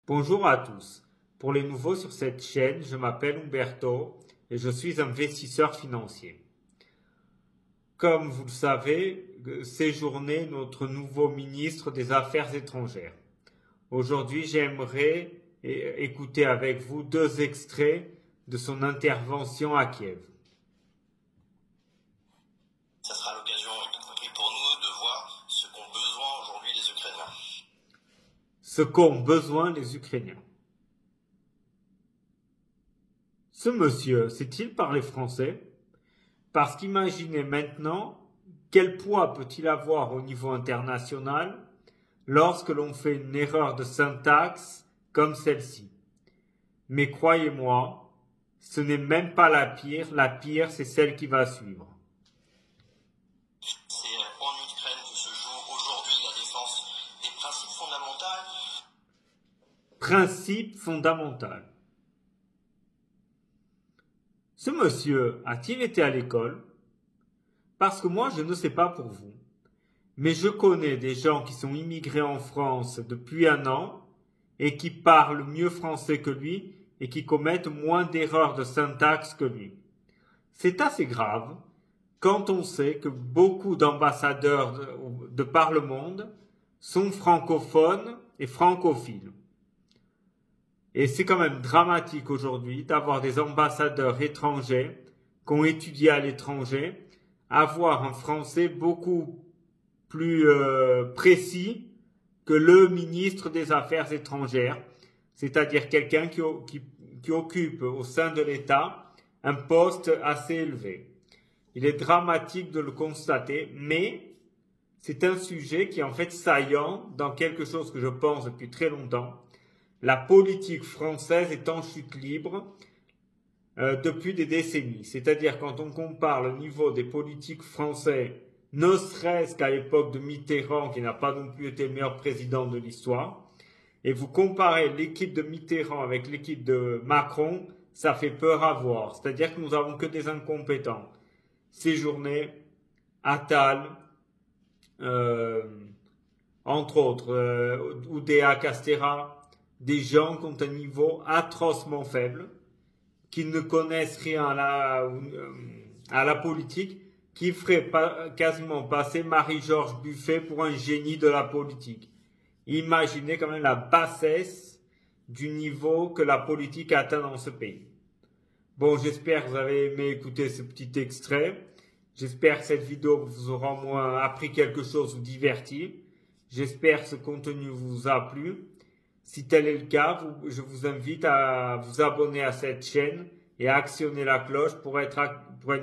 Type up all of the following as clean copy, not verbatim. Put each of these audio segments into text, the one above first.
Bonjour à tous. Pour les nouveaux sur cette chaîne, je m'appelle Umberto et je suis investisseur financier. Comme vous le savez, séjourné notre nouveau ministre des Affaires étrangères. Aujourd'hui, j'aimerais écouter avec vous deux extraits de son intervention à Kiev. Ça sera l'occasion, y compris pour nous, de voir ce qu'ont besoin aujourd'hui les Ukrainiens. Ce qu'ont besoin les Ukrainiens. Ce monsieur, sait-il parler français? Parce qu'imaginez maintenant quel poids peut-il avoir au niveau international lorsque l'on fait une erreur de syntaxe comme celle-ci. Mais croyez-moi, ce n'est même pas la pire c'est celle qui va suivre. C'est en Ukraine que se joue aujourd'hui la défense des principes fondamentaux. Principe fondamental. Ce monsieur a-t-il été à l'école? Parce que moi, je ne sais pas pour vous. Mais je connais des gens qui sont immigrés en France depuis 1 an et qui parlent mieux français que lui et qui commettent moins d'erreurs de syntaxe que lui. C'est assez grave quand on sait que beaucoup d'ambassadeurs de par le monde sont francophones et francophiles. Et c'est quand même dramatique aujourd'hui d'avoir des ambassadeurs étrangers qui ont étudié à l'étranger, avoir un français beaucoup plus précis que le ministre des Affaires étrangères, c'est-à-dire quelqu'un qui occupe au sein de l'État un poste assez élevé. Il est dramatique de le constater, mais c'est un sujet qui est en fait saillant dans quelque chose que je pense depuis très longtemps. La politique française est en chute libre depuis des décennies. C'est-à-dire quand on compare le niveau des politiques français, ne serait-ce qu'à l'époque de Mitterrand, qui n'a pas non plus été le meilleur président de l'histoire, et vous comparez l'équipe de Mitterrand avec l'équipe de Macron, ça fait peur à voir. C'est-à-dire que nous avons que des incompétents. Séjourné, Attal, entre autres, Oudéa Castéra, des gens qui ont un niveau atrocement faible, qui ne connaissent rien à la politique, qui ferait quasiment passer Marie-Georges Buffet pour un génie de la politique. Imaginez quand même la bassesse du niveau que la politique atteint dans ce pays. Bon, j'espère que vous avez aimé écouter ce petit extrait. J'espère que cette vidéo vous aura au moins appris quelque chose ou diverti. J'espère que ce contenu vous a plu. Si tel est le cas, je vous invite à vous abonner à cette chaîne et à actionner la cloche pour être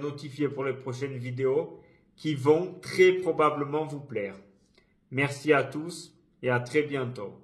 notifié pour les prochaines vidéos qui vont très probablement vous plaire. Merci à tous et à très bientôt.